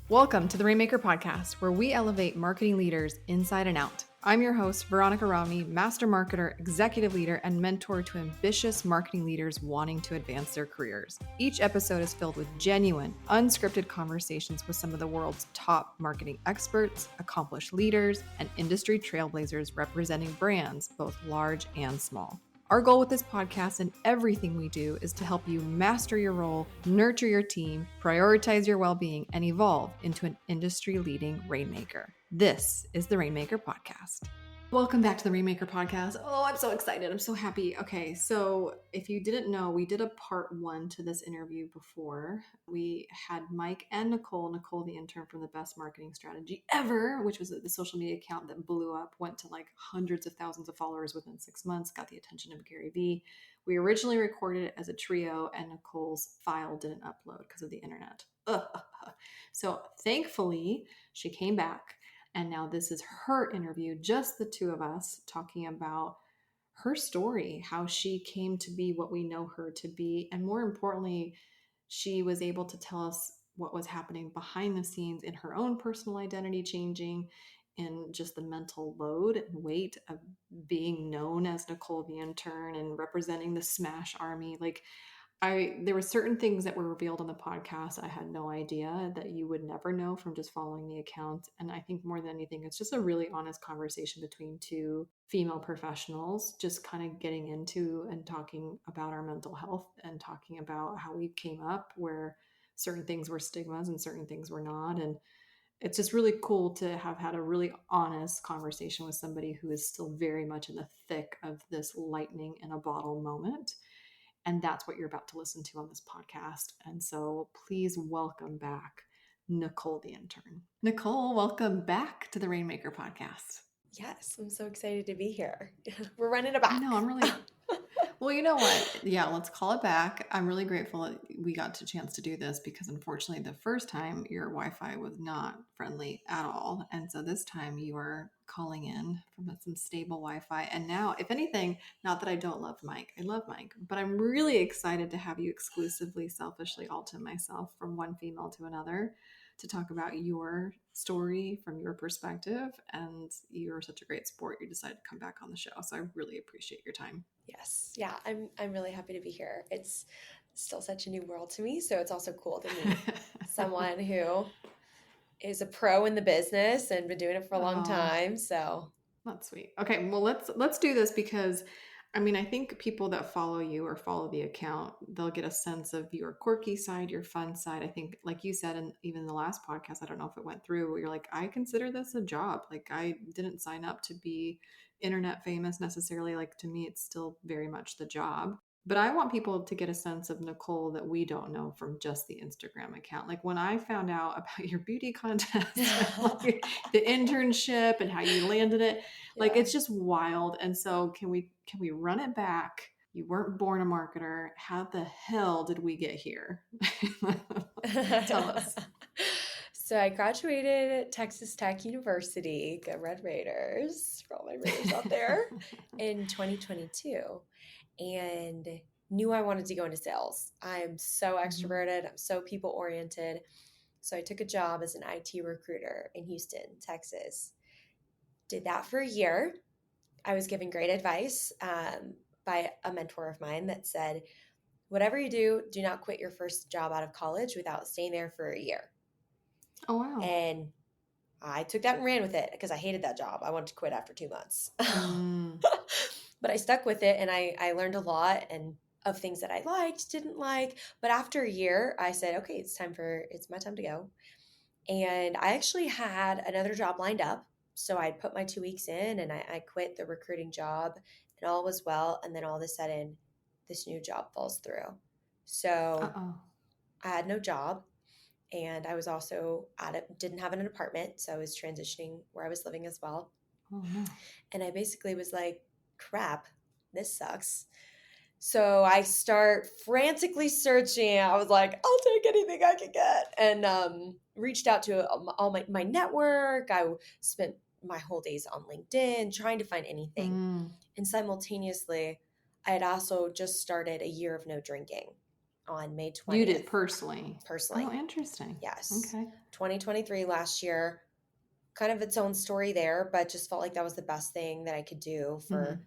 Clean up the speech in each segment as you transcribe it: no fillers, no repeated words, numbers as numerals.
Welcome to the Rainmaker Podcast, where we elevate marketing leaders inside and out. I'm your host, Veronica Rami, master marketer, executive leader, and mentor to ambitious marketing leaders wanting to advance their careers. Each episode is filled with genuine, unscripted conversations with some of the world's top marketing experts, accomplished leaders, and industry trailblazers representing brands, both large and small. Our goal with this podcast and everything we do is to help you master your role, nurture your team, prioritize your well-being, and evolve into an industry-leading Rainmaker. This is the Rainmaker Podcast. Welcome back to the Rainmaker Podcast. Oh, I'm so excited. I'm so happy. Okay, so if you didn't know, we did a part 1 to this interview before. We had Mike and Nicole the Intern from the Best Marketing Strategy Ever, which was the social media account that blew up, went to like hundreds of thousands of followers within 6 months, got the attention of Gary Vee. We originally recorded it as a trio and Nicole's file didn't upload because of the internet. So thankfully, she came back. And now this is her interview, just the two of us talking about her story, how she came to be what we know her to be. And more importantly, she was able to tell us what was happening behind the scenes in her own personal identity changing, in just the mental load and weight of being known as Nicole the Intern and representing the Smash Army. There were certain things that were revealed on the podcast I had no idea that you would never know from just following the account. And I think more than anything, it's just a really honest conversation between two female professionals, just kind of getting into and talking about our mental health and talking about how we came up where certain things were stigmas and certain things were not. And it's just really cool to have had a really honest conversation with somebody who is still very much in the thick of this lightning in a bottle moment. And that's what you're about to listen to on this podcast. And so please welcome back Nicole the Intern. Nicole, welcome back to the Rainmaker Podcast. Yes, I'm so excited to be here. We're running it back. I know, I'm really... Well, you know what? Yeah, let's call it back. I'm really grateful that we got a chance to do this because unfortunately the first time your Wi-Fi was not friendly at all. And so this time you are calling in from some stable Wi-Fi. And now, if anything, not that I don't love Mike, I love Mike, but I'm really excited to have you exclusively, selfishly all to myself from one female to another to talk about your story from your perspective. And you're such a great sport. You decided to come back on the show. So I really appreciate your time. Yes. Yeah, I'm really happy to be here. It's still such a new world to me, so it's also cool to meet someone who is a pro in the business and been doing it for a long time. So that's sweet. Okay, well let's do this because I think people that follow you or follow the account, they'll get a sense of your quirky side, your fun side. I think, like you said, and even the last podcast, I don't know if it went through, where you're like, I consider this a job. Like I didn't sign up to be internet famous necessarily. Like to me, it's still very much the job. But I want people to get a sense of Nicole that we don't know from just the Instagram account. Like when I found out about your beauty contest, like the internship and how you landed it, like it's just wild. And so can we run it back? You weren't born a marketer. How the hell did we get here? Tell us. So I graduated at Texas Tech University, go Red Raiders, for all my Raiders out there, in 2022. And knew I wanted to go into sales. I'm so extroverted. I'm so people oriented. So I took a job as an IT recruiter in Houston, Texas. Did that for a year. I was given great advice by a mentor of mine that said, whatever you do, do not quit your first job out of college without staying there for a year. Oh, wow. And I took that and ran with it because I hated that job. I wanted to quit after 2 months. But I stuck with it and I learned a lot and of things that I liked, didn't like. But after a year, I said, okay, it's my time to go. And I actually had another job lined up. So I'd put my 2 weeks in and I quit the recruiting job and all was well. And then all of a sudden, this new job falls through. So I had no job. And I was also didn't have an apartment. So I was transitioning where I was living as well. Oh, no. And I basically was like, crap, this sucks. So I start frantically searching. I was like, I'll take anything I can get. And reached out to all my network. I spent my whole days on LinkedIn trying to find anything. And simultaneously, I had also just started a year of no drinking. on May 20th. You did personally? Personally. Oh, interesting. Yes. Okay. 2023 last year, kind of its own story there, but just felt like that was the best thing that I could do for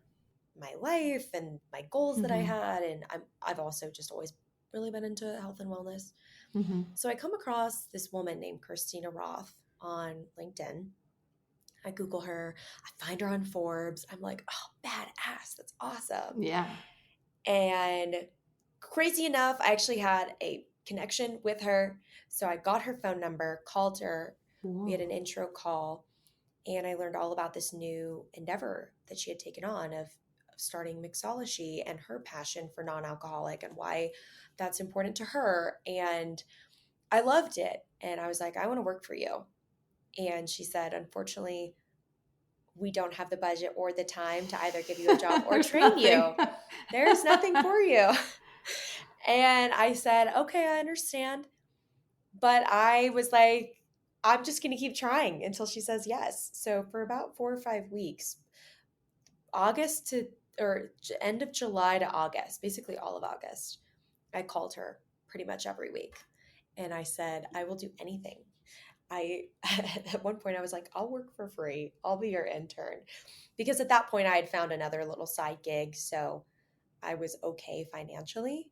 my life and my goals that I had. And I've also just always really been into health and wellness. So I come across this woman named Christina Roth on LinkedIn. I Google her. I find her on Forbes. I'm like, oh, badass. That's awesome. Yeah. And crazy enough, I actually had a connection with her. So I got her phone number, called her. Whoa. We had an intro call, and I learned all about this new endeavor that she had taken on of starting mixology and her passion for non-alcoholic and why that's important to her. And I loved it. And I was like, I want to work for you. And she said, unfortunately, we don't have the budget or the time to either give you a job or train you. There's nothing for you. And I said, okay, I understand. But I was like, I'm just going to keep trying until she says yes. So for about 4 or 5 weeks, end of July to August, basically all of August, I called her pretty much every week. And I said, I will do anything. At one point I was like, I'll work for free. I'll be your intern. Because at that point I had found another little side gig. So I was okay financially.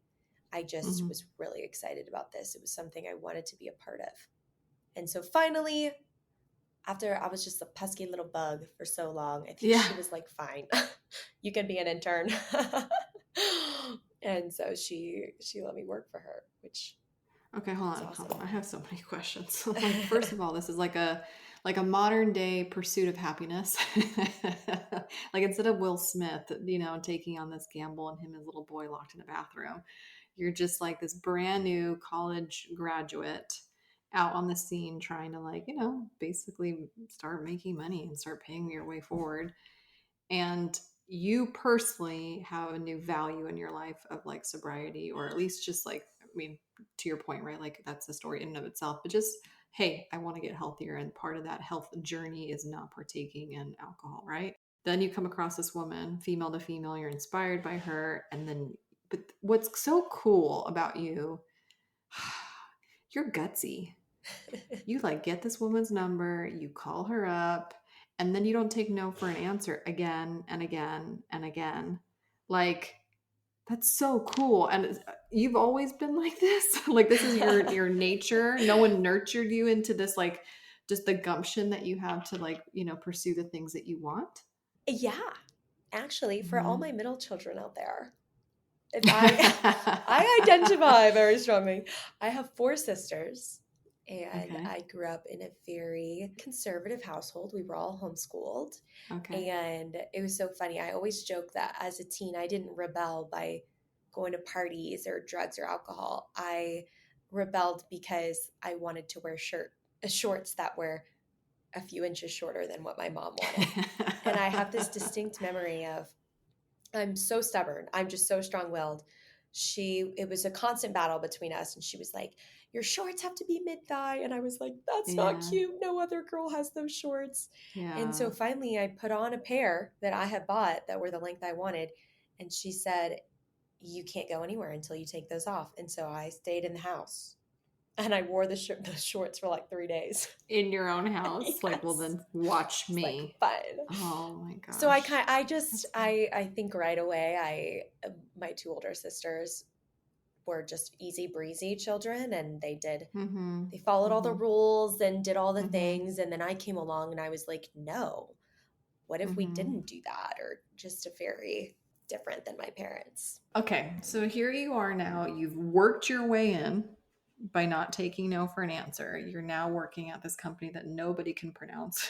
I just was really excited about this. It was something I wanted to be a part of. And so finally, after I was just a pesky little bug for so long, I think she was like, fine, you can be an intern. And so she let me work for her, which okay, hold on. awesome. Hold on. I have so many questions. Like, first of all, this is like a modern day pursuit of happiness. Like, instead of Will Smith, taking on this gamble and him and his little boy locked in a bathroom, you're just like this brand new college graduate out on the scene trying to basically start making money and start paying your way forward. And you personally have a new value in your life of like sobriety, or at least just like, I mean, to your point, right? Like, that's the story in and of itself, but just, hey, I want to get healthier. And part of that health journey is not partaking in alcohol, right? Then you come across this woman, female to female, you're inspired by her. And then, but what's so cool about you, you're gutsy. You like get this woman's number, you call her up, and then you don't take no for an answer again and again and again. Like, that's so cool. And you've always been like this. Like, this is your nature. No one nurtured you into this, like, just the gumption that you have to, like, pursue the things that you want. Yeah, actually, for all my middle children out there, I identify very strongly. I have 4 sisters, and I grew up in a very conservative household. We were all homeschooled. And it was so funny. I always joke that as a teen, I didn't rebel by going to parties or drugs or alcohol. I rebelled because I wanted to wear shorts that were a few inches shorter than what my mom wanted. And I have this distinct memory of, I'm so stubborn. I'm just so strong-willed. It was a constant battle between us. And she was like, your shorts have to be mid-thigh. And I was like, that's not cute. No other girl has those shorts. And so finally I put on a pair that I had bought that were the length I wanted. And she said, you can't go anywhere until you take those off. And so I stayed in the house. And I wore the shorts for like 3 days. In your own house? Yes. Like, well, then watch me. Like, fine. Oh my gosh. So I think right away, my 2 older sisters were just easy breezy children, and they followed all the rules and did all the things. And then I came along and I was like, no, what if we didn't do that? Or just very different than my parents. Okay. So here you are now, you've worked your way in by not taking no for an answer. You're now working at this company that nobody can pronounce.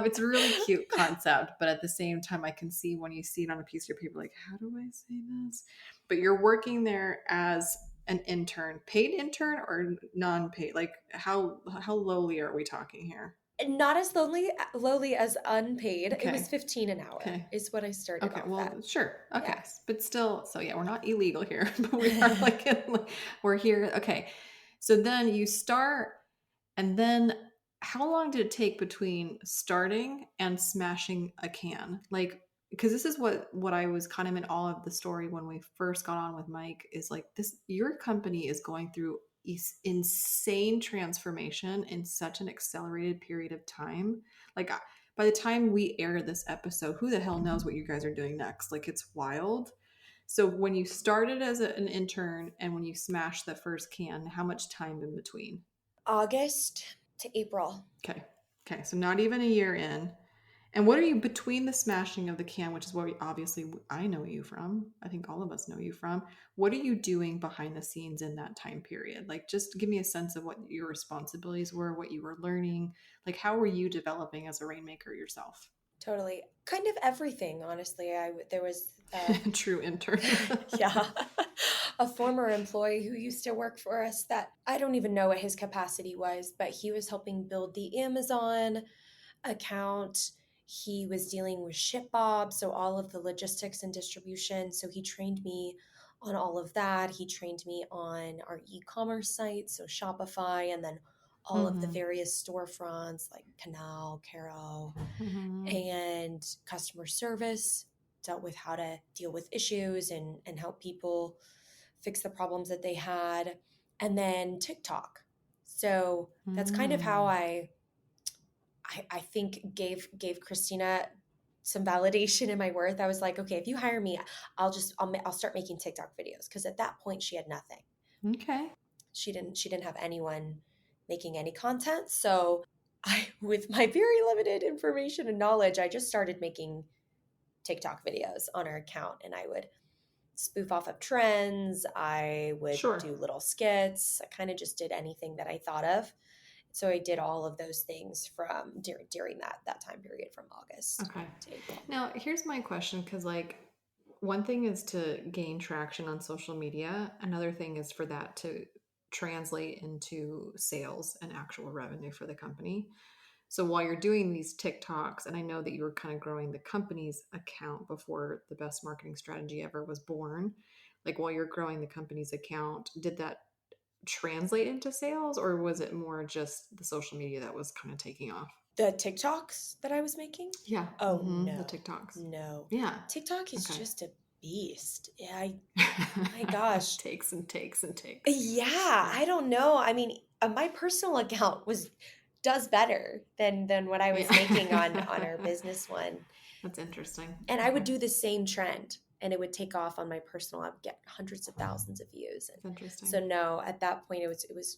It's a really cute concept, but at the same time, I can see when you see it on a piece of paper, like, how do I say this? But you're working there as an intern, paid intern or non-paid? Like, how lowly are we talking here? Not as lowly as unpaid. Okay. It was $15 an hour is what I started off at. Sure. Okay. Yes. But still, so yeah, we're not illegal here, but we are we're here. Okay. So then you start, and then how long did it take between starting and smashing a can? Like, because this is what I was kind of in awe of the story when we first got on with Mike, is like, this, your company is going through insane transformation in such an accelerated period of time. Like, by the time we air this episode, who the hell knows what you guys are doing next? Like, it's wild. So when you started as an intern and when you smashed that first can, how much time in between? August to April. Okay. Okay. So not even a year in. And what are you between the smashing of the can, which is what obviously I know you from? I think all of us know you from. What are you doing behind the scenes in that time period? Like, just give me a sense of what your responsibilities were, what you were learning. Like, how were you developing as a rainmaker yourself? Totally. Kind of everything, honestly. There was True intern. yeah, a former employee who used to work for us that I don't even know what his capacity was, but he was helping build the Amazon account. He was dealing with ShipBob, so all of the logistics and distribution. So he trained me on all of that. He trained me on our e-commerce site, so Shopify, and then all of the Mm-hmm. various storefronts like Canal, Caro, Mm-hmm. and customer service. Dealt with how to deal with issues and help people fix the problems that they had. And then TikTok. So that's kind of how Mm. I think gave Christina some validation in my worth. I was like, okay, if you hire me, I'll start making TikTok videos, because at that point she had nothing. Okay. She didn't have anyone making any content. So I, with my very limited information and knowledge, I just started making TikTok videos on her account, and I would spoof off of trends. I would Sure. do little skits. I kind of just did anything that I thought of. So I did all of those things from during that time period from August Okay. to April. Now, here's my question, because, like, one thing is to gain traction on social media, another thing is for that to translate into sales and actual revenue for the company. So while you're doing these TikToks, and I know that you were kind of growing the company's account before the best marketing strategy ever was born, like, while you're growing the company's account, did that translate into sales, or was it more just the social media that was kind of taking off? The TikToks that I was making? Yeah. Oh Mm-hmm. The no. TikToks. No. Yeah. TikTok is Okay. just a beast. My gosh. Takes and takes and takes. Yeah, Yeah. I don't know. I mean, my personal account was does better than what I was making on our Yeah. business one. That's interesting. And I would Okay. do the same trend, and it would take off on my personal. I would get hundreds of thousands of views. And That's interesting. so no, at that point it was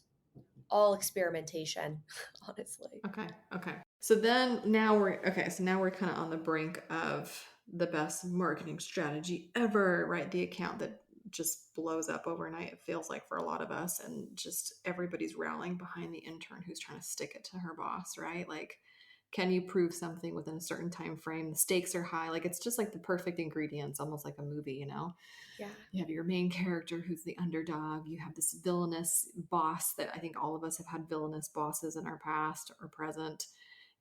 all experimentation, honestly. Okay. Okay. So then now we're okay. So now we're kind of on the brink of the best marketing strategy ever, right? The account that just blows up overnight, it feels like, for a lot of us, and just everybody's rallying behind the intern who's trying to stick it to her boss, right? Like, can you prove something within a certain time frame? The stakes are high. Like, it's just like the perfect ingredients, almost like a movie, you know? Yeah. You have your main character who's the underdog. You have this villainous boss that I think all of us have had villainous bosses in our past or present.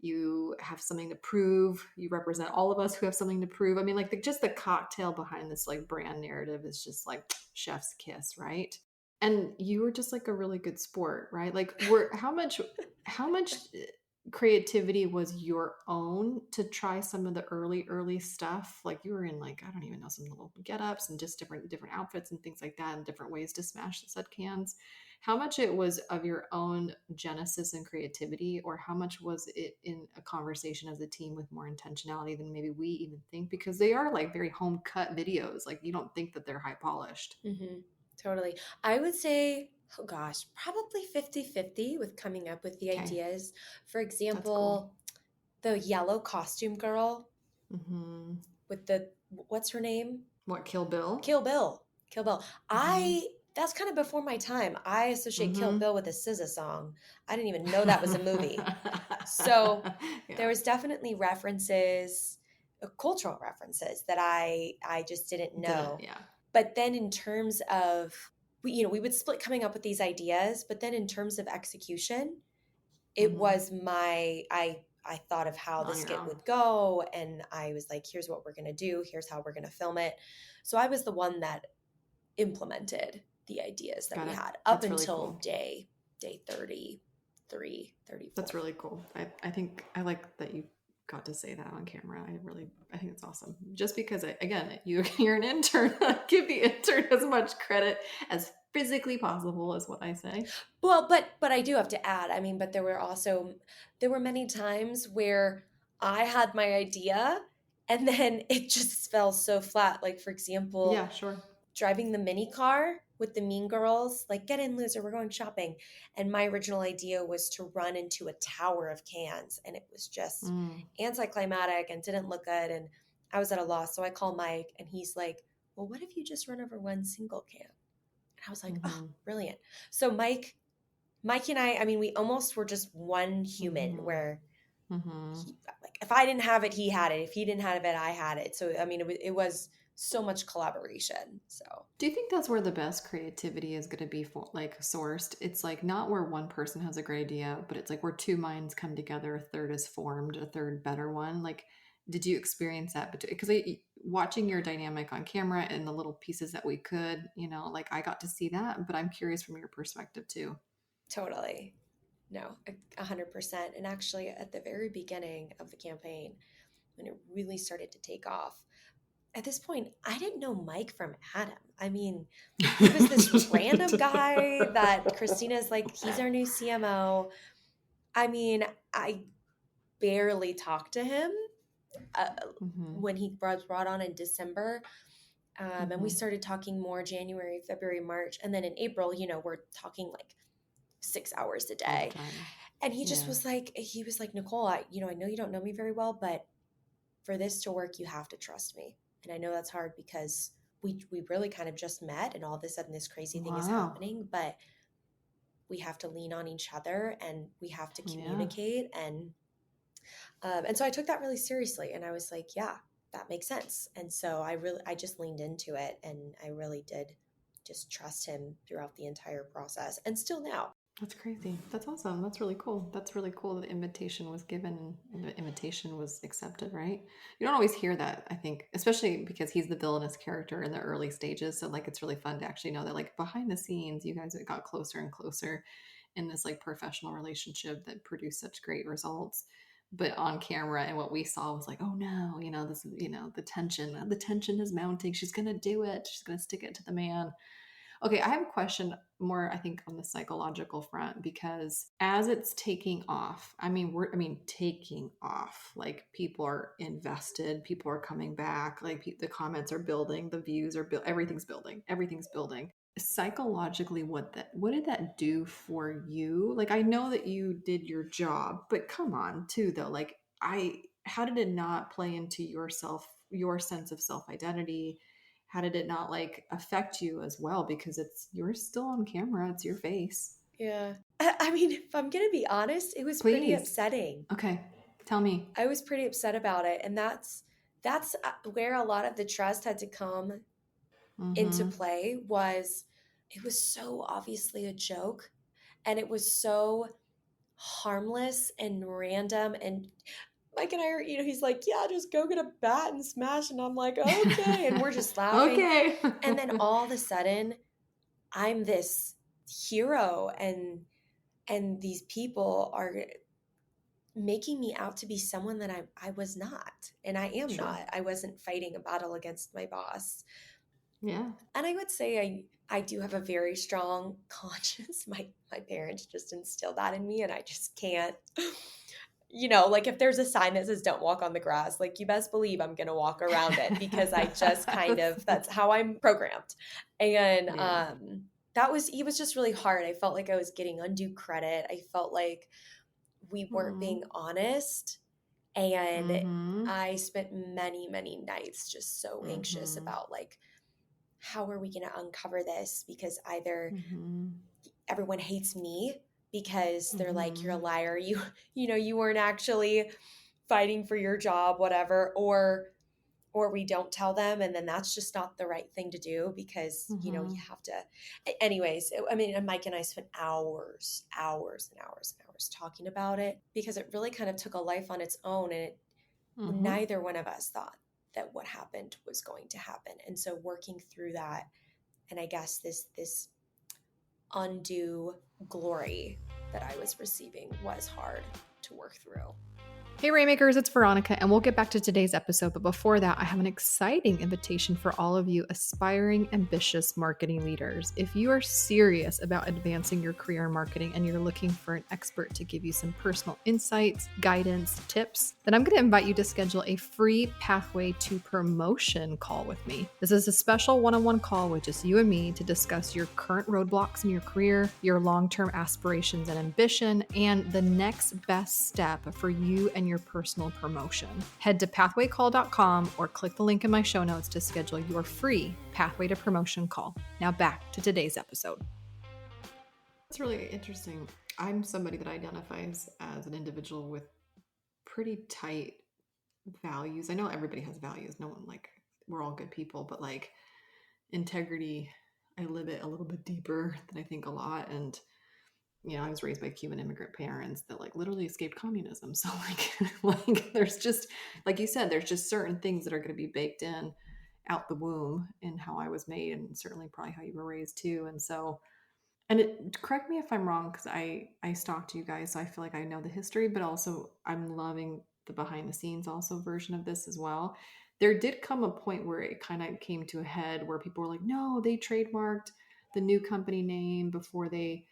You have something to prove. You represent all of us who have something to prove. I mean, like, just the cocktail behind this, like, brand narrative is just like chef's kiss, right? And you were just like a really good sport, right? Like, how much creativity was your own to try some of the early stuff? Like, you were in, like, I don't even know, some little get-ups and just different outfits and things like that, and different ways to smash the said cans. How much it was of your own genesis and creativity, or how much was it in a conversation as a team with more intentionality than maybe we even think? Because they are like very home cut videos. Like, you don't think that they're high polished. Mm-hmm. Totally. I would say, oh gosh, probably 50-50 with coming up with the Okay, ideas. For that's cool. example, the yellow costume girl Hmm. with the, what's her name? What, Kill Bill? Kill Bill. Kill Bill. Hmm. That's kind of before my time. I associate Kill Hmm. Bill with a SZA song. I didn't even know that was a movie. So there Yeah. was definitely references, cultural references that I just didn't Didn't, know. yeah. But then in terms of, we would split coming up with these ideas, but then in terms of execution, it Hmm. was I thought of how the On your skit own. would go, and I was like, here's what we're going to do, here's how we're going to film it. So I was the one that implemented the ideas that Got we it. had up That's really until cool. day 33, 34. That's really cool. I think I like that you got to say that on camera. I think it's awesome. Just because, again, you're an intern. Give the intern as much credit as physically possible is what I say. Well, but I do have to add, I mean, but there were many times where I had my idea and then it just fell so flat. Like, for example, Yeah, sure. driving the mini car with the mean girls, like, get in, loser, we're going shopping. And my original idea was to run into a tower of cans, and it was just anticlimactic and didn't look good. And I was at a loss. So I call Mike, and he's like, well, what if you just run over one single can? And I was like, oh, brilliant. So Mike and I mean, we almost were just one human where like, if I didn't have it, he had it. If he didn't have it, I had it. So, I mean, it was so much collaboration. So, do you think that's where the best creativity is going to be like sourced? It's like not where one person has a great idea, but it's like where two minds come together, a third is formed, a third better one. Like, did you experience that? Because watching your dynamic on camera and the little pieces that we could, like I got to see that, but I'm curious from your perspective too. totally. No, 100%. And actually, at the very beginning of the campaign, when it really started to take off, at this point, I didn't know Mike from Adam. I mean, he was this random guy that Christina's like, he's our new CMO. I mean, I barely talked to him when he was brought on in December. And we started talking more January, February, March. And then in April, we're talking like 6 hours a day. And he just was like, Nicole, I know you don't know me very well, but for this to work, you have to trust me. And I know that's hard because we really kind of just met, and all of a sudden this crazy thing is happening, but we have to lean on each other and we have to communicate. And so I took that really seriously, and I was like, yeah, that makes sense. And so I just leaned into it, and I really did just trust him throughout the entire process, and still now. That's crazy. That's awesome. That's really cool. That's really cool that the invitation was given and the invitation was accepted, right? You don't always hear that, I think, especially because he's the villainous character in the early stages. So like it's really fun to actually know that like behind the scenes, you guys got closer and closer in this like professional relationship that produced such great results. But on camera and what we saw was like, oh no, this is, the tension is mounting. She's gonna do it. She's gonna stick it to the man. Okay, I have a question more, I think, on the psychological front, because as it's taking off, taking off, like people are invested, people are coming back, like the comments are building, the views are everything's building. Psychologically, what did that do for you? Like, I know that you did your job, but come on, too, though. Like, how did it not play into your sense of self identity? How did it not like affect you as well? Because you're still on camera, it's your face. Yeah. I mean, if I'm going to be honest, it was pretty upsetting. Okay. Tell me. I was pretty upset about it. And that's where a lot of the trust had to come into play. It was so obviously a joke, and it was so harmless and random. And Mike and I are, he's like, yeah, just go get a bat and smash. And I'm like, okay. And we're just laughing. Okay. And then all of a sudden, I'm this hero, and these people are making me out to be someone that I was not. And I am not. I wasn't fighting a battle against my boss. Yeah. And I would say I do have a very strong conscience. My parents just instilled that in me, and I just can't, like if there's a sign that says don't walk on the grass, like you best believe I'm going to walk around it, because I just that's how I'm programmed. And it was just really hard. I felt like I was getting undue credit. I felt like we weren't being honest. And I spent many, many nights just so anxious about like, how are we going to uncover this? Because either everyone hates me because they're like, you're a liar. You weren't actually fighting for your job, whatever, or we don't tell them. And then that's just not the right thing to do, because, you have to, anyways, and Mike and I spent hours and hours and hours talking about it, because it really kind of took a life on its own. And neither one of us thought that what happened was going to happen. And so working through that, and I guess this undue glory that I was receiving was hard to work through. Hey Rainmakers, it's Veronica, and we'll get back to today's episode. But before that, I have an exciting invitation for all of you aspiring, ambitious marketing leaders. If you are serious about advancing your career in marketing and you're looking for an expert to give you some personal insights, guidance, tips, then I'm going to invite you to schedule a free Pathway to Promotion call with me. This is a special one-on-one call with just you and me to discuss your current roadblocks in your career, your long-term aspirations and ambition, and the next best step for you and your personal promotion. Head to pathwaycall.com or click the link in my show notes to schedule your free Pathway to Promotion call. Now back to today's episode. It's really interesting. I'm somebody that identifies as an individual with pretty tight values. I know everybody has values. No one, like, we're all good people, but like integrity, I live it a little bit deeper than I think a lot. And I was raised by Cuban immigrant parents that like literally escaped communism. So like there's just, like you said, there's just certain things that are going to be baked in out the womb in how I was made, and certainly probably how you were raised too. And so, correct me if I'm wrong, because I stalked you guys, so I feel like I know the history, but also I'm loving the behind the scenes also version of this as well. There did come a point where it kind of came to a head where people were like, no, they trademarked the new company name before the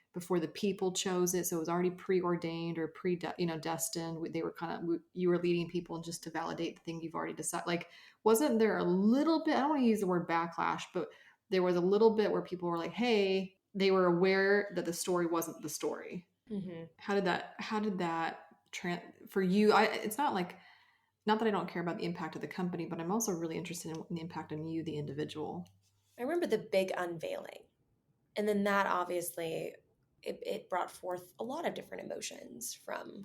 people chose it, so it was already preordained or destined. They were you were leading people just to validate the thing you've already decided. Like, wasn't there a little bit? I don't want to use the word backlash, but there was a little bit where people were like, hey, they were aware that the story wasn't the story. Mm-hmm. How did that for you? It's not like, not that I don't care about the impact of the company, but I'm also really interested in the impact on you, the individual. I remember the big unveiling. And then that obviously it brought forth a lot of different emotions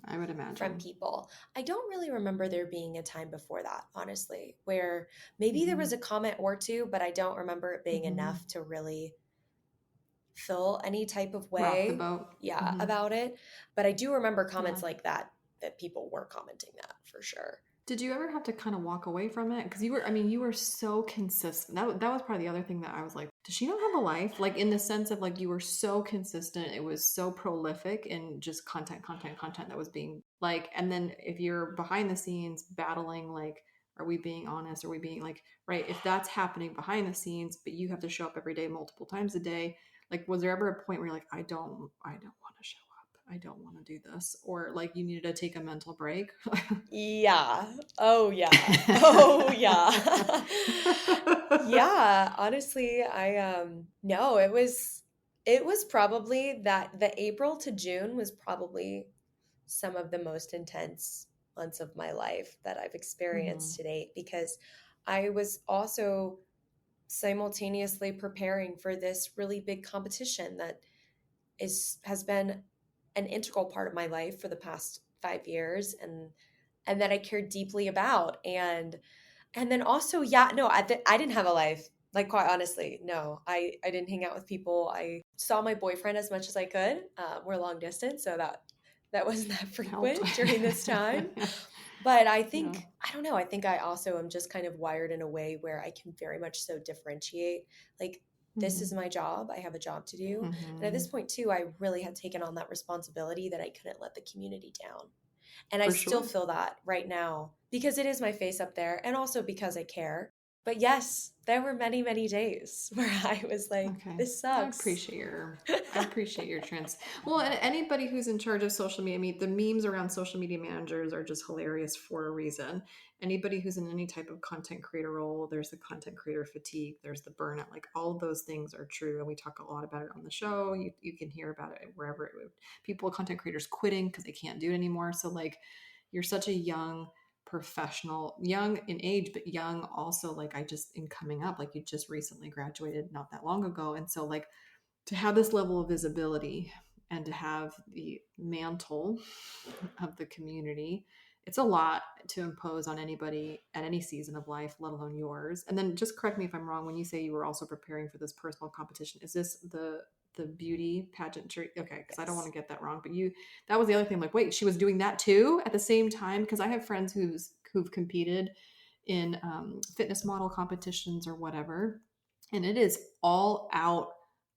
I would imagine from people. I don't really remember there being a time before that, honestly, where maybe there was a comment or two, but I don't remember it being enough to really feel any type of rock the way, boat. about it. But I do remember comments Yeah. like that people were commenting that for sure. Did you ever have to kind of walk away from it? Because you were so consistent. That was probably the other thing that I was like, does she not have a life? Like, in the sense of like, you were so consistent. It was so prolific in just content that was being like, and then if you're behind the scenes battling, like, are we being honest? Are we being like, right? If that's happening behind the scenes, but you have to show up every day, multiple times a day, like, was there ever a point where you're like, I don't want to show up. I don't want to do this. Or like you needed to take a mental break? Yeah. Oh yeah. Oh yeah. Yeah, honestly, I no, it was probably that the April to June was probably some of the most intense months of my life that I've experienced to date, because I was also simultaneously preparing for this really big competition that has been an integral part of my life for the past 5 years, and that I cared deeply about. And then also, yeah, no, I didn't have a life. Like, quite honestly, no, I didn't hang out with people. I saw my boyfriend as much as I could. We're long distance, so that wasn't that Helped. frequent during this time. Yeah. But I Yeah. think, I don't know, I think I also am just kind of wired in a way where I can very much so differentiate. Like, this is my job. I have a job to do. And at this point, too, I really had taken on that responsibility that I couldn't let the community down. And I For still sure. feel that right now because it is my face up there, and also because I care. But yes, there were many, many days where I was like, Okay. this I sucks. appreciate your trans. Well, and anybody who's in charge of social media, I mean, the memes around social media managers are just hilarious for a reason. Anybody who's in any type of content creator role, there's the content creator fatigue, there's the burnout. Like, all of those things are true, and we talk a lot about it on the show. You can hear about it wherever people, content creators quitting because they can't do it anymore. So like, you're such a young professional, young in age, but young also, like, I just, in coming up, like, you just recently graduated not that long ago. And so like, to have this level of visibility and to have the mantle of the community, it's a lot to impose on anybody at any season of life, let alone yours. And then just correct me if I'm wrong, when you say you were also preparing for this personal competition, is this the beauty pageantry? Okay, because I don't want Yes. to get that wrong, but that was the other thing. Like, wait, she was doing that too at the same time? Because I have friends who've competed in fitness model competitions or whatever, and it is all out,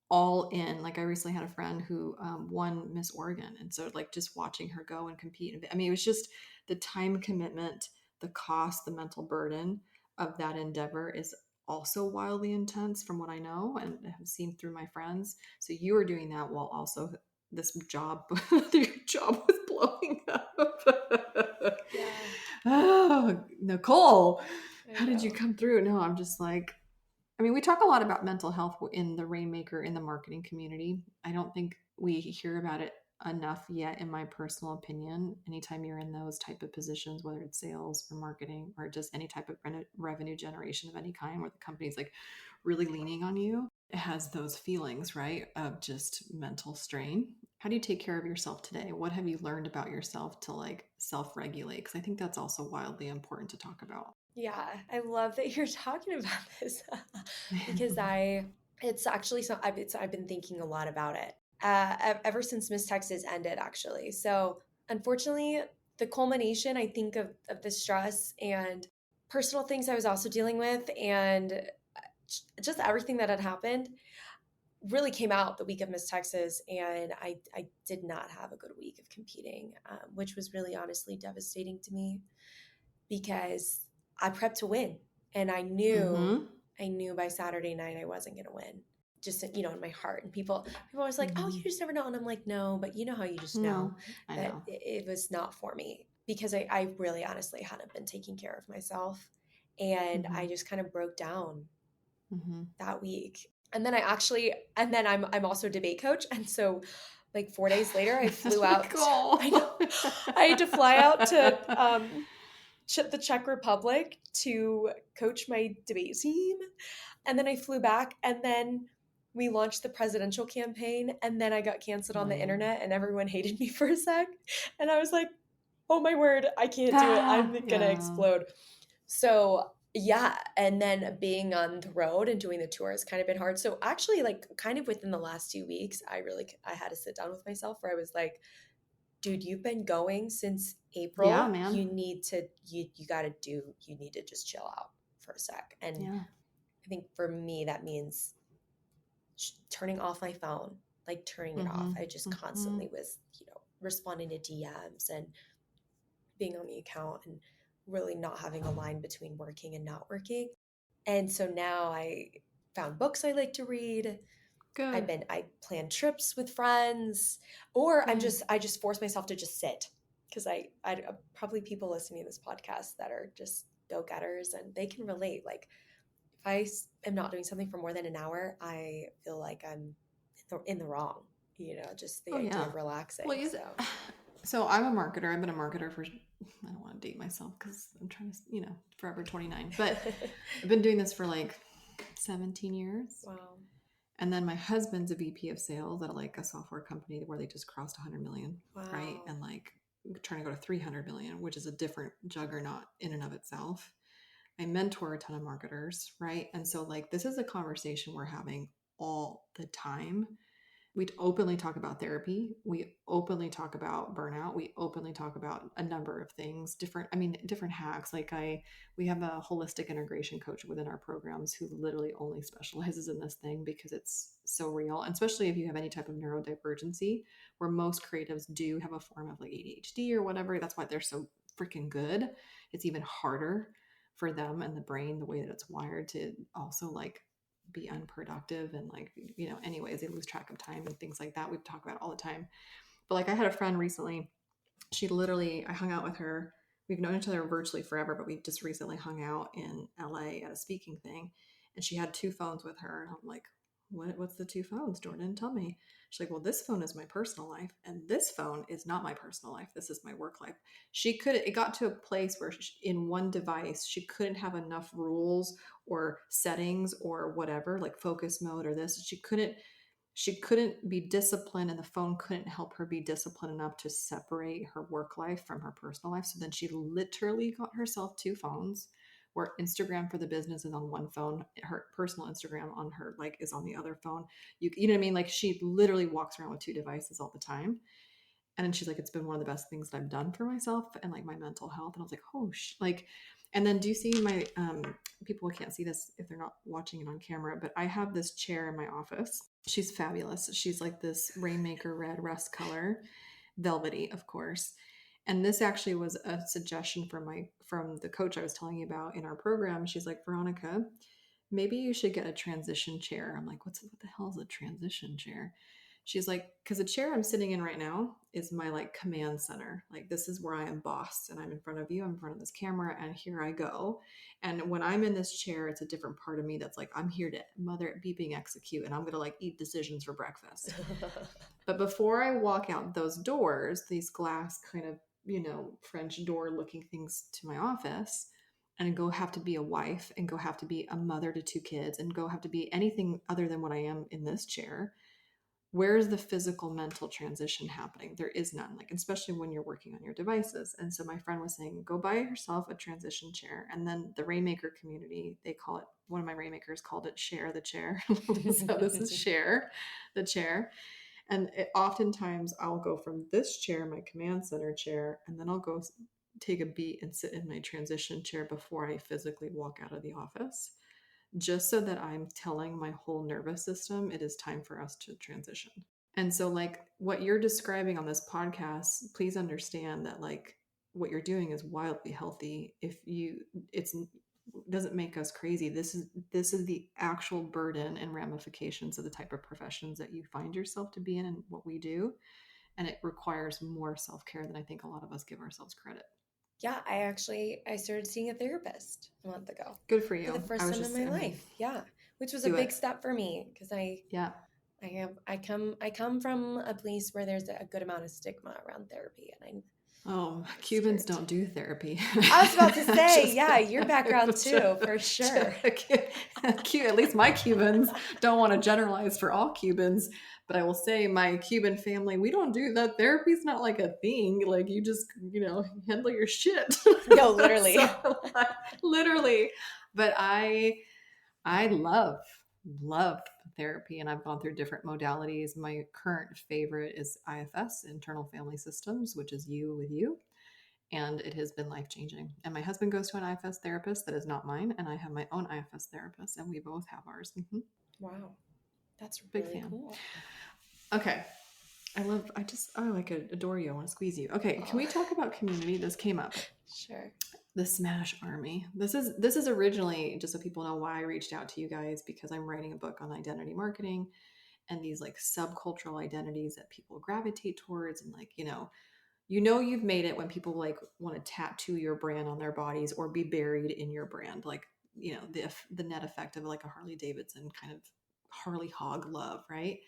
all in. Like, I recently had a friend who won Miss Oregon, and so like just watching her go and compete, I mean, it was just the time commitment, the cost, the mental burden of that endeavor is also wildly intense from what I know and have seen through my friends. So you were doing that while also this job, your job was blowing up. Yeah. Oh, Nicole, I how did you know. come through? No, I'm just like, I mean, we talk a lot about mental health in the Rainmaker, in the marketing community. I don't think we hear about it enough yet, in my personal opinion. Anytime you're in those type of positions, whether it's sales or marketing or just any type of revenue generation of any kind, where the company's like really leaning on you, it has those feelings, right, of just mental strain. How do you take care of yourself today? What have you learned about yourself to like self-regulate? Because I think that's also wildly important to talk about. Yeah, I love that you're talking about this because it's actually I've been thinking a lot about it ever since Miss Texas ended, actually. So, unfortunately, the culmination, I think, of the stress and personal things I was also dealing with, and just everything that had happened, really came out the week of Miss Texas, and I did not have a good week of competing, which was really honestly devastating to me because I prepped to win, and Mm-hmm. I knew by Saturday night I wasn't going to win. Just in my heart, and people always like, "Oh, Mm-hmm. you just never know," and I'm like, "No, but you know how you just No, know I that know. it was not for me because I really honestly hadn't been taking care of myself, and Mm-hmm. I just kind of broke down Mm-hmm. that week. And then I'm also a debate coach, and so like 4 days later, I flew out. Cool. I know I had to fly out to the Czech Republic to coach my debate team. And then I flew back, and then we launched the presidential campaign, and then I got canceled on the internet, and everyone hated me for a sec. And I was like, oh my word, I can't do it. I'm gonna Yeah. explode. So yeah, and then being on the road and doing the tour has kind of been hard. So actually, like kind of within the last 2 weeks, I had to sit down with myself where I was like, dude, you've been going since Yeah, April. man. You need to just chill out for a sec. And Yeah. I think for me, that means turning off my phone, like turning it off. Mm-hmm. I just Mm-hmm. constantly was, responding to DMs and being on the account and really not having a line between working and not working. And so now I found books I like to read. Good. I plan trips with friends, or Good. I just force myself to just sit because I probably people listening to this podcast that are just go getters and they can relate. Like if am not doing something for more than an hour, I feel like I'm in the wrong. Just the Oh idea yeah. of relaxing. Well, So so I'm a marketer. I've been a marketer for, I don't want to date myself because I'm trying to, forever 29. But I've been doing this for like 17 years. wow, And then my husband's a VP of sales at like a software company where they just crossed 100 million, right? wow, And like trying to go to 300 million, which is a different juggernaut in and of itself. I mentor a ton of marketers, right? And so like this is a conversation we're having all the time. We openly talk about therapy. We openly talk about burnout. We openly talk about a number of things, different hacks. We have a holistic integration coach within our programs who literally only specializes in this thing because it's so real. And especially if you have any type of neurodivergency, where most creatives do have a form of like ADHD or whatever. That's why they're so freaking good. It's even harder for them and the brain, the way that it's wired to also like be unproductive and like anyways they lose track of time and things like that we talk about all the time. But like I had a friend recently, I hung out with her. We've known each other virtually forever, but we just recently hung out in LA at a speaking thing, and she had two phones with her, and I'm like, what's the two phones, Jordan? Tell me. She's like, well, this phone is my personal life and this phone is not my personal life, this is my work life. It got to a place where in one device she couldn't have enough rules or settings or whatever, like focus mode or this. She couldn't be disciplined, and the phone couldn't help her be disciplined enough to separate her work life from her personal life. So then she literally got herself two phones, where Instagram for the business is on one phone, her personal Instagram on her like is on the other phone. You know what I mean? Like she literally walks around with two devices all the time. And then she's like, it's been one of the best things that I've done for myself and like my mental health. And I was like, oh, like, and then do you see my, people can't see this if they're not watching it on camera, but I have this chair in my office. She's fabulous. She's like this Rainmaker red rust color, velvety, of course. And this actually was a suggestion from the coach I was telling you about in our program. She's like, Veronica, maybe you should get a transition chair. I'm like, what the hell is a transition chair? She's like, because the chair I'm sitting in right now is my like command center. Like, this is where I am boss, and I'm in front of you, I'm in front of this camera, and here I go. And when I'm in this chair, it's a different part of me that's like, I'm here to mother beeping execute, and I'm gonna like eat decisions for breakfast. But before I walk out those doors, these glass kind of, French door looking things to my office, and go have to be a wife, and go have to be a mother to 2 kids, and go have to be anything other than what I am in this chair, where's the physical mental transition happening? There is none, like, especially when you're working on your devices. And so my friend was saying, go buy yourself a transition chair. And then the Rainmaker community, they call it, one of my Rainmakers called it share the chair. So this is share the chair. And oftentimes I'll go from this chair, my command center chair, and then I'll go take a beat and sit in my transition chair before I physically walk out of the office, just so that I'm telling my whole nervous system it is time for us to transition. And so, like, what you're describing on this podcast, please understand that, like, what you're doing is wildly healthy. If you, it doesn't make us crazy. This is the actual burden and ramifications of the type of professions that you find yourself to be in and what we do. And it requires more self-care than I think a lot of us give ourselves credit. Yeah, I started seeing a therapist a month ago. Good for you. For the first time in my life. Yeah, which was a big step for me, because I come from a place where there's a good amount of stigma around therapy, and Cubans don't do therapy. I was about to say, yeah, your background too, for sure. At least my Cubans, don't want to generalize for all Cubans, but I will say my Cuban family, we don't do that. Therapy's not like a thing. Like, you just, handle your shit. No, literally. So, literally. But I love therapy, and I've gone through different modalities. My current favorite is IFS, Internal Family Systems, which is you with you. And it has been life-changing. And my husband goes to an IFS therapist that is not mine, and I have my own IFS therapist, and we both have ours. Mm-hmm. Wow. That's Big really fan. cool. Okay. I adore you. I want to squeeze you. Okay. Can we talk about community? This came up. Sure. The Smash Army. This is originally, just so people know why I reached out to you guys, because I'm writing a book on identity marketing and these like subcultural identities that people gravitate towards. And like, you've made it when people like want to tattoo your brand on their bodies or be buried in your brand. Like, the net effect of like a Harley Davidson kind of Harley hog love, right?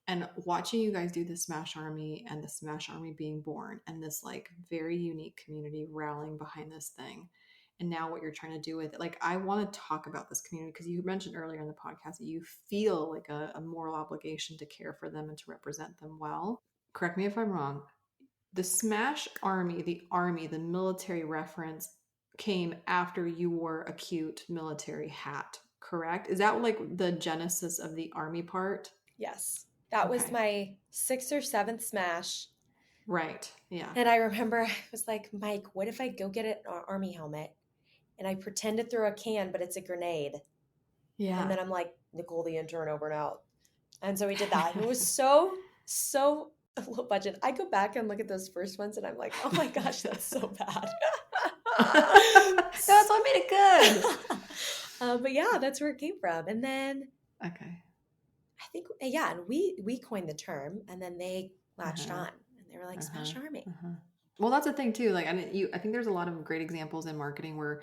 And watching you guys do the Smash Army and the Smash Army being born, and this like very unique community rallying behind this thing. And now what you're trying to do with it. Like, I want to talk about this community because you mentioned earlier in the podcast that you feel like a moral obligation to care for them and to represent them well. Correct me if I'm wrong. The Smash Army, the military reference came after you wore a cute military hat, correct? Is that like the genesis of the Army part? Yes. That was my 6th or 7th Smash. Right. Yeah. And I remember I was like, Mike, what if I go get an Army helmet and I pretend to throw a can, but it's a grenade? Yeah. And then I'm like, Nicole the Intern over and out. And so we did that. It was so low budget. I go back and look at those first ones and I'm like, oh my gosh, that's so bad. That's what made it good. But yeah, that's where it came from. And then okay. I think, yeah, and we coined the term, and then they latched on, and they were like, Smash Army. Well, that's the thing too. Like, I think there's a lot of great examples in marketing where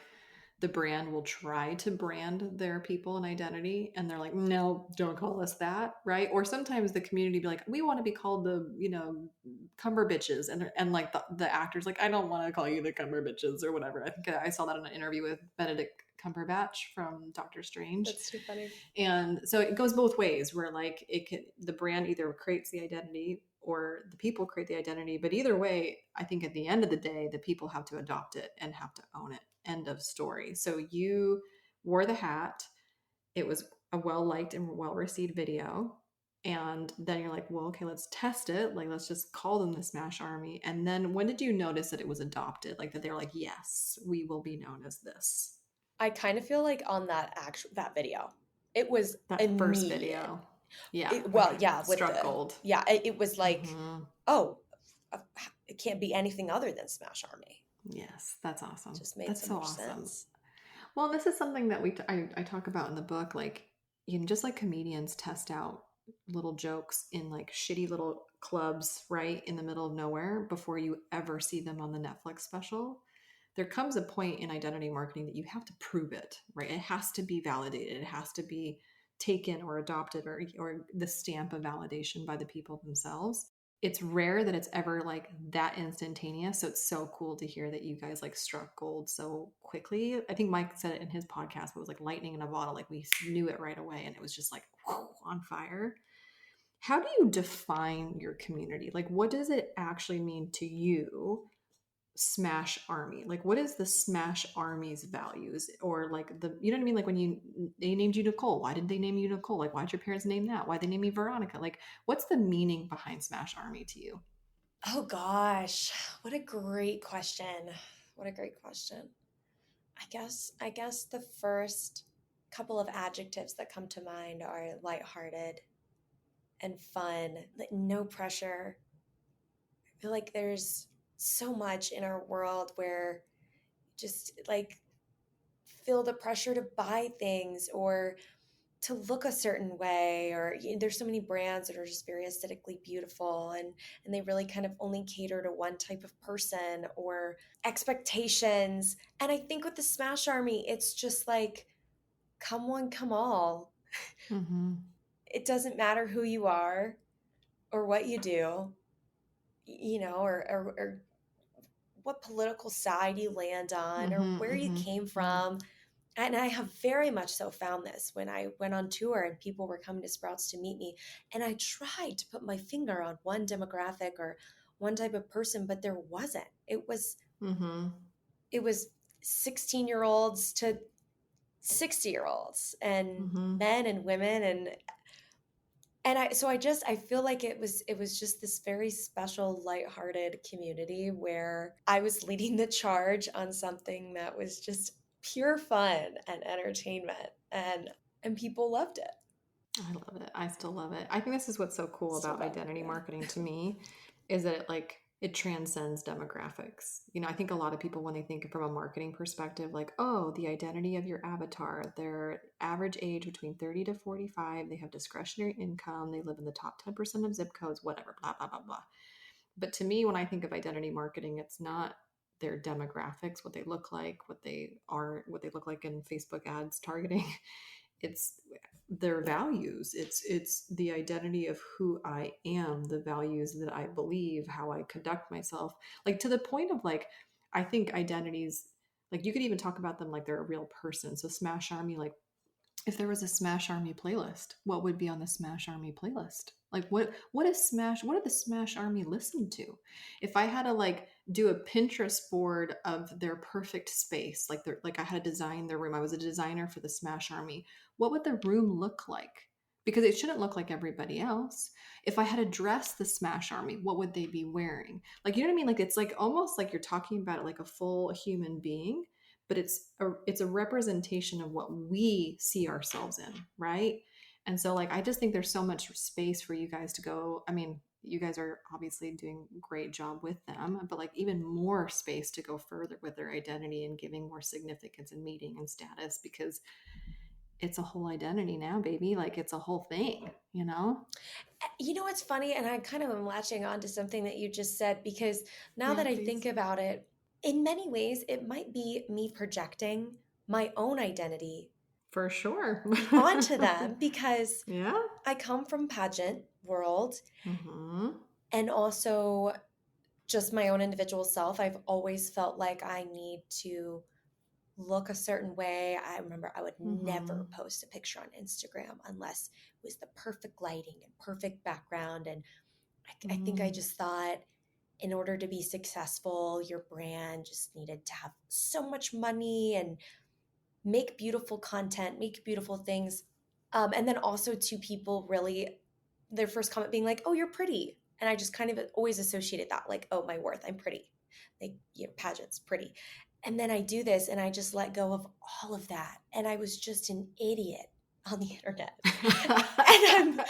the brand will try to brand their people and identity, and they're like, no, don't call us that, right? Or sometimes the community be like, we want to be called the, Cumber Bitches, and like the actors like, I don't want to call you the Cumber Bitches or whatever. I think I saw that in an interview with Benedict Cumberbatch from Doctor Strange. That's too funny. And so it goes both ways, where like the brand either creates the identity or the people create the identity. But either way, I think at the end of the day, the people have to adopt it and have to own it. End of story. So you wore the hat. It was a well-liked and well-received video. And then you're like, well, okay, let's test it. Like, let's just call them the Smash Army. And then when did you notice that it was adopted? Like, that they were like, yes, we will be known as this. I kind of feel like on that video, it was that first video. Yeah. With struck gold. Yeah. It was like, oh, it can't be anything other than Smash Army. Yes, that's awesome. It just made That's so so much awesome. sense. Well, this is something that I talk about in the book. Like, you know, just like comedians test out little jokes in like shitty little clubs, right in the middle of nowhere before you ever see them on the Netflix special. There comes a point in identity marketing that you have to prove it, right? It has to be validated. It has to be taken or adopted, or the stamp of validation by the people themselves. It's rare that it's ever like that instantaneous. So it's so cool to hear that you guys like struck gold so quickly. I think Mike said it in his podcast, but it was like lightning in a bottle. Like we knew it right away and it was just like whew, on fire. How do you define your community? Like, what does it actually mean to you, Smash Army? Like, what is the Smash Army's values? Or like you know what I mean? Like when they named you Nicole, why did they name you Nicole? Like, why did your parents name that? Why did they name you Veronica? Like, what's the meaning behind Smash Army to you? Oh gosh, what a great question. What a great question. I guess the first couple of adjectives that come to mind are lighthearted and fun, like no pressure. I feel like there's so much in our world where just like feel the pressure to buy things or to look a certain way, or there's so many brands that are just very aesthetically beautiful, and they really kind of only cater to one type of person or expectations. And I think with the Smash Army, it's just like come one, come all. Mm-hmm. It doesn't matter who you are or what you do, or what political side you land on or Mm-hmm. where you Mm-hmm. came Mm-hmm. from. And I have very much so found this when I went on tour and people were coming to Sprouts to meet me. And I tried to put my finger on one demographic or one type of person, but there wasn't. Mm-hmm. It was 16-year-olds to 60-year-olds and Mm-hmm. men and women, I feel like it was just this very special lighthearted community where I was leading the charge on something that was just pure fun and entertainment, and people loved it. I love it. I still love it. I think this is what's so cool Still about love it, identity marketing to yeah. me is that it transcends demographics. You know, I think a lot of people when they think from a marketing perspective, like, oh, the identity of your avatar, their average age between 30 to 45, they have discretionary income, they live in the top 10% of zip codes, whatever, blah, blah, blah, blah. But to me, when I think of identity marketing, it's not their demographics, what they look like, what they are, what they look like in Facebook ads targeting. It's their values. It's the identity of who I am, the values that I believe, how I conduct myself. Like to the point of like, I think identities, like you could even talk about them like they're a real person. So Smash Army, like if there was a Smash Army playlist, what would be on the Smash Army playlist? Like what did the Smash Army listen to? If I had to like do a Pinterest board of their perfect space, like I had to design their room. I was a designer for the Smash Army. What would the room look like? Because it shouldn't look like everybody else. If I had to dress the Smash Army, what would they be wearing? Like you know what I mean? Like it's like almost like you're talking about it like a full human being, but it's a representation of what we see ourselves in, right? And so like I just think there's so much space for you guys to go. I mean, you guys are obviously doing a great job with them, but like even more space to go further with their identity and giving more significance and meaning and status, because it's a whole identity now, baby. Like it's a whole thing, you know? You know what's funny? And I kind of am latching on to something that you just said, because now Yeah, that I think please. about it, in many ways, it might be me projecting my own identity For sure. onto them because Yeah. I come from pageant world, Mm-hmm. and also just my own individual self. I've always felt like I need to look a certain way. I remember I would Mm-hmm. never post a picture on Instagram unless it was the perfect lighting and perfect background. And I think I Mm-hmm. just thought in order to be successful, your brand just needed to have so much money and make beautiful content, make beautiful things. And then also to people really, their first comment being like, oh, you're pretty. And I just kind of always associated that like, oh, my worth, I'm pretty. Like, pageants, pretty. And then I do this and I just let go of all of that. And I was just an idiot on the internet. And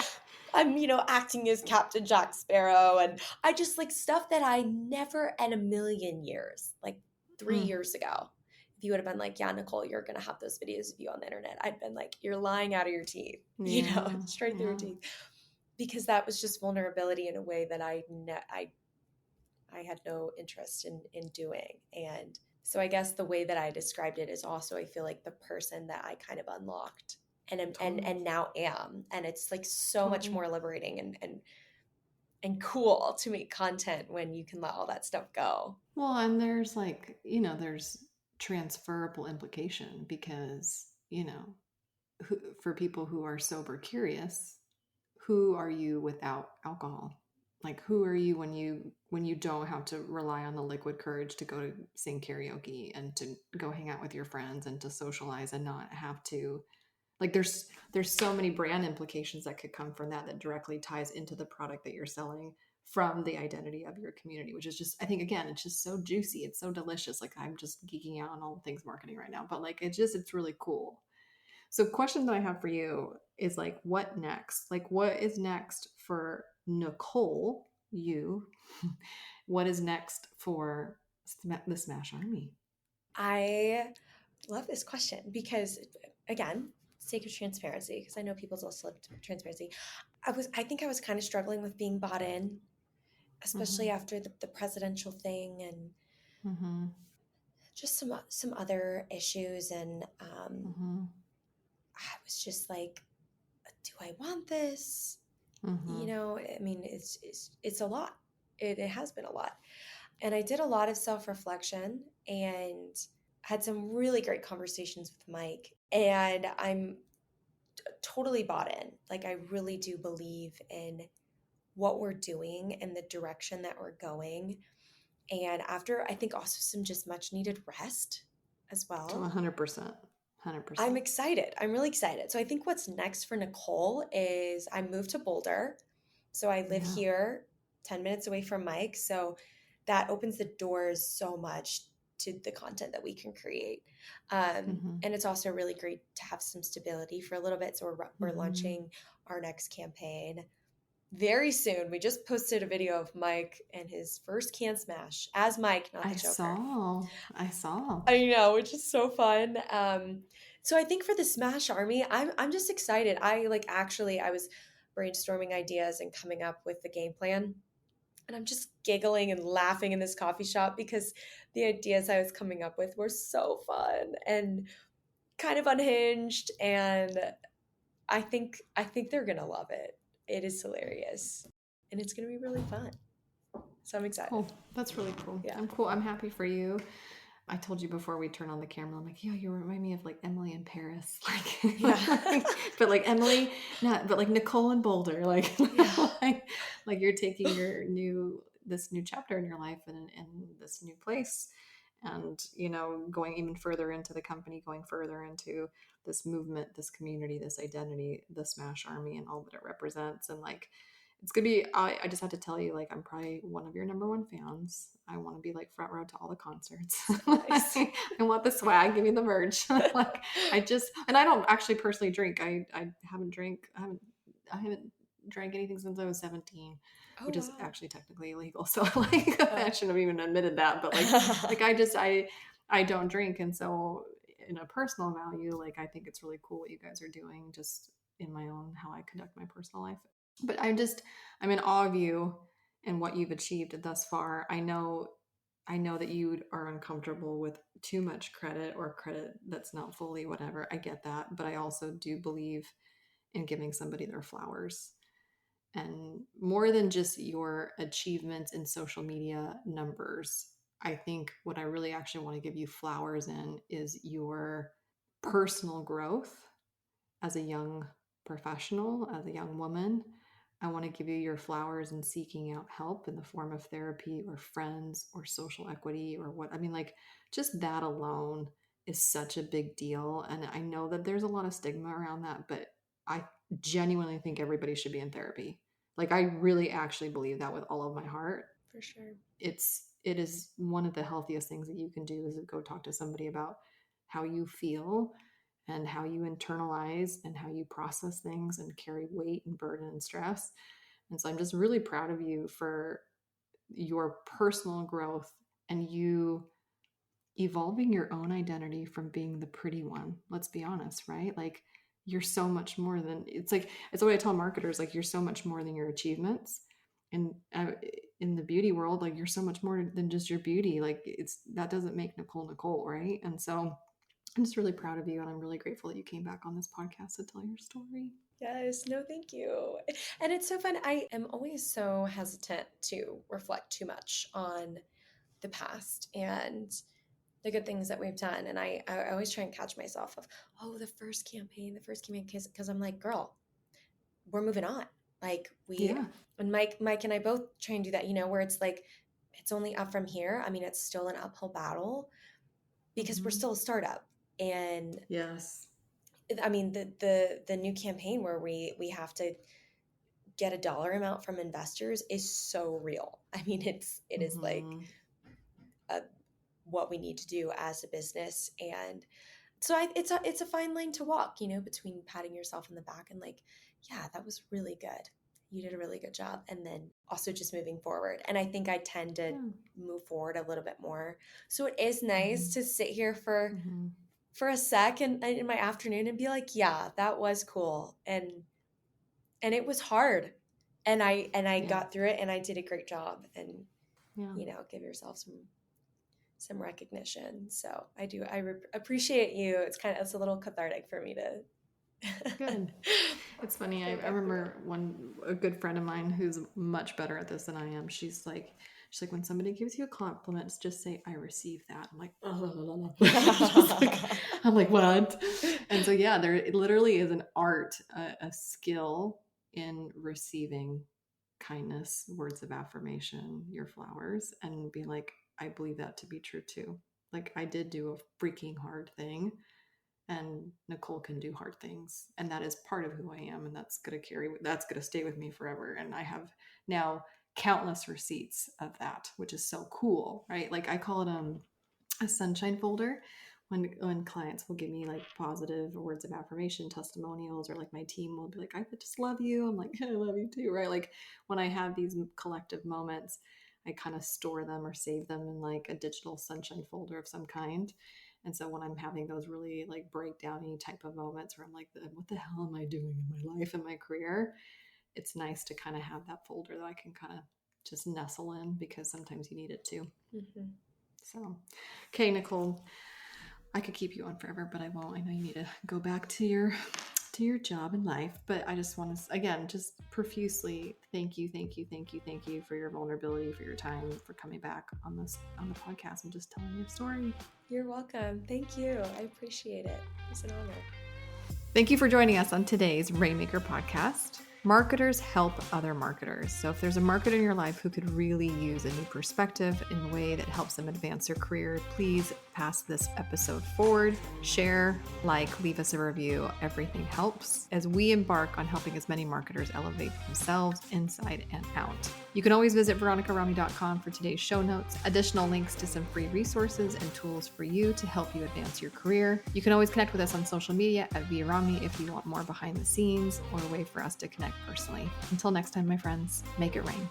I'm, acting as Captain Jack Sparrow. And I just like stuff that I never in a million years, like 3 years ago, if you would have been like, yeah, Nicole, you're going to have those videos of you on the internet, I'd been like, you're lying out of your teeth, Yeah, straight through your yeah. teeth. Because that was just vulnerability in a way that I had no interest in doing. And so I guess the way that I described it is also, I feel like the person that I kind of unlocked and now am. And it's like so much more liberating and cool to make content when you can let all that stuff go. Well, and there's like, there's transferable implication because, for people who are sober curious, who are you without alcohol? Like, who are you when you don't have to rely on the liquid courage to go to sing karaoke and to go hang out with your friends and to socialize and not have to, like, there's so many brand implications that could come from that directly ties into the product that you're selling from the identity of your community, which is just, I think, again, it's just so juicy, it's so delicious. Like, I'm just geeking out on all things marketing right now, but like, it's really cool. So, question that I have for you is like, what next? Like, what is next for Nicole? You, what is next for the Smash Army? I love this question because, again, sake of transparency, because I know people's also love transparency. I think I was kind of struggling with being bought in, especially after the presidential thing and just some other issues. And I was just like, do I want this? I mean, it's a lot. It has been a lot. And I did a lot of self-reflection and had some really great conversations with Mike. And I'm totally bought in. Like, I really do believe in what we're doing and the direction that we're going. And after, I think also some just much needed rest as well. 100%. 100%. I'm excited. I'm really excited. So I think what's next for Nicole is I moved to Boulder. So I live here 10 minutes away from Mike. So that opens the doors so much to the content that we can create. And it's also really great to have some stability for a little bit. So we're launching our next campaign very soon. We just posted a video of Mike and his first can smash as Mike, not the Joker. I saw. I know, which is so fun. So I think for the Smash Army, I'm just excited. I was brainstorming ideas and coming up with the game plan. And I'm just giggling and laughing in this coffee shop because the ideas I was coming up with were so fun and kind of unhinged. And I think they're gonna love it. It is hilarious. And it's gonna be really fun. So I'm excited. Cool. That's really cool. Yeah. I'm cool. I'm happy for you. I told you before we turn on the camera, I'm like, yeah, you remind me of like Emily in Paris. Like, yeah. But like Emily, but like Nicole in Boulder. Like, like you're taking this new chapter in your life and this new place. And, going even further into the company, going further into this movement, this community, this identity, the Smash Army and all that it represents. And like, it's gonna be, I just have to tell you, like, I'm probably one of your number one fans. I want to be like front row to all the concerts. Nice. I want the swag, give me the merch. Like, and I don't actually personally drink. I haven't drank anything since I was 17, which is actually technically illegal. So like, I shouldn't have even admitted that, but like I don't drink. And so in a personal value, like, I think it's really cool what you guys are doing just in my own, how I conduct my personal life. But I'm in awe of you and what you've achieved thus far. I know that you are uncomfortable with too much credit or credit that's not fully whatever. I get that. But I also do believe in giving somebody their flowers. And more than just your achievements in social media numbers, I think what I really actually want to give you flowers in is your personal growth as a young professional, as a young woman. I want to give you your flowers in seeking out help in the form of therapy or friends or social equity or what. I mean, like, just that alone is such a big deal. And I know that there's a lot of stigma around that, but I genuinely think everybody should be in therapy. Like, I really actually believe that with all of my heart. For sure. It is one of the healthiest things that you can do is go talk to somebody about how you feel and how you internalize and how you process things and carry weight and burden and stress. And so I'm just really proud of you for your personal growth and you evolving your own identity from being the pretty one. Let's be honest, right? Like you're so much more than it's what I tell marketers, like you're so much more than your achievements. And in the beauty world, like you're so much more than just your beauty. Like that doesn't make Nicole, right? And so I'm just really proud of you, and I'm really grateful that you came back on this podcast to tell your story. Yes, no, thank you. And it's so fun. I am always so hesitant to reflect too much on the past and the good things that we've done. And I always try and catch myself of, oh, the first campaign, because I'm like, girl, we're moving on. Like Yeah. and Mike and I both try and do that, where it's like, it's only up from here. I mean, it's still an uphill battle because we're still a startup. And yes, I mean, the new campaign where we have to get a dollar amount from investors is so real. I mean, it is like what we need to do as a business. And so it's a fine line to walk, between patting yourself on the back and like, yeah, that was really good. You did a really good job. And then also just moving forward. And I think I tend to move forward a little bit more. So it is nice to sit here for a sec in my afternoon and be like, yeah, that was cool. And it was hard. And I got through it and I did a great job. And, give yourself some recognition. So I appreciate you. It's a little cathartic for me to. Good. It's funny. I remember a good friend of mine who's much better at this than I am. She's like, when somebody gives you a compliment, just say, I receive that. I'm like, oh, I'm like, what? And so, yeah, there literally is an art, a skill in receiving kindness, words of affirmation, your flowers, and be like, I believe that to be true too. Like I did do a freaking hard thing, and Nicole can do hard things, and that is part of who I am, and that's going to stay with me forever. And I have now countless receipts of that, which is so cool, right? Like I call it a sunshine folder when clients will give me like positive words of affirmation, testimonials, or like my team will be like, I just love you. I'm like, I love you too, right? Like when I have these collective moments, I kind of store them or save them in like a digital sunshine folder of some kind. And so when I'm having those really like breakdowny type of moments where I'm like, what the hell am I doing in my life and my career? It's nice to kind of have that folder that I can kind of just nestle in, because sometimes you need it too. So, okay, Nicole, I could keep you on forever, but I won't. I know you need to go back to your job in life, but I just want to, again, just profusely thank you for your vulnerability, for your time, for coming back on the podcast and just telling your story. You're welcome. Thank you. I appreciate it. It's an honor. Thank you for joining us on today's Rainmaker podcast. Marketers help other marketers. So if there's a marketer in your life who could really use a new perspective in a way that helps them advance their career, please pass this episode forward, share, leave us a review. Everything helps as we embark on helping as many marketers elevate themselves inside and out. You can always visit veronicarami.com for today's show notes, additional links to some free resources and tools for you to help you advance your career. You can always connect with us on social media at @ViaRami if you want more behind the scenes or a way for us to connect personally. Until next time, my friends, make it rain.